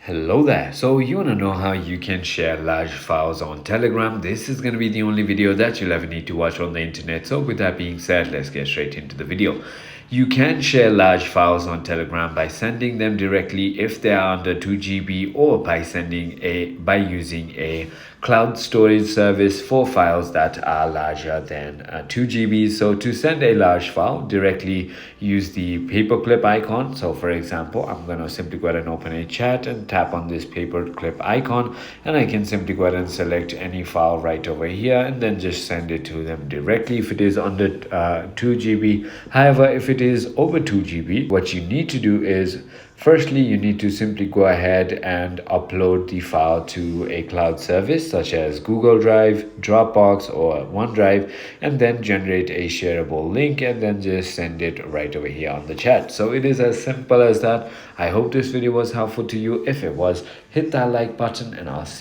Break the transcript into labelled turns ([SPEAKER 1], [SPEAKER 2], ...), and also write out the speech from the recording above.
[SPEAKER 1] Hello there. So you want to know how you can share large files on Telegram? This is going to be the only video that you'll ever need to watch on the internet. So with that being said, let's get straight into the video. You can share large files on Telegram by sending them directly if they are under 2 GB or by using a cloud storage service for files that are larger than 2 GB. So to send a large file directly, use the paperclip icon. So for example, I'm going to simply go ahead and open a chat and tap on this paperclip icon, and I can simply go ahead and select any file right over here and then just send it to them directly if it is under 2 GB. However, if it is over 2 GB, what you need to do is firstly, you need to simply go ahead and upload the file to a cloud service such as Google Drive, Dropbox, or OneDrive, and then generate a shareable link and then just send it right over here on the chat. So it is as simple as that. I hope this video was helpful to you. If it was, hit that like button and I'll see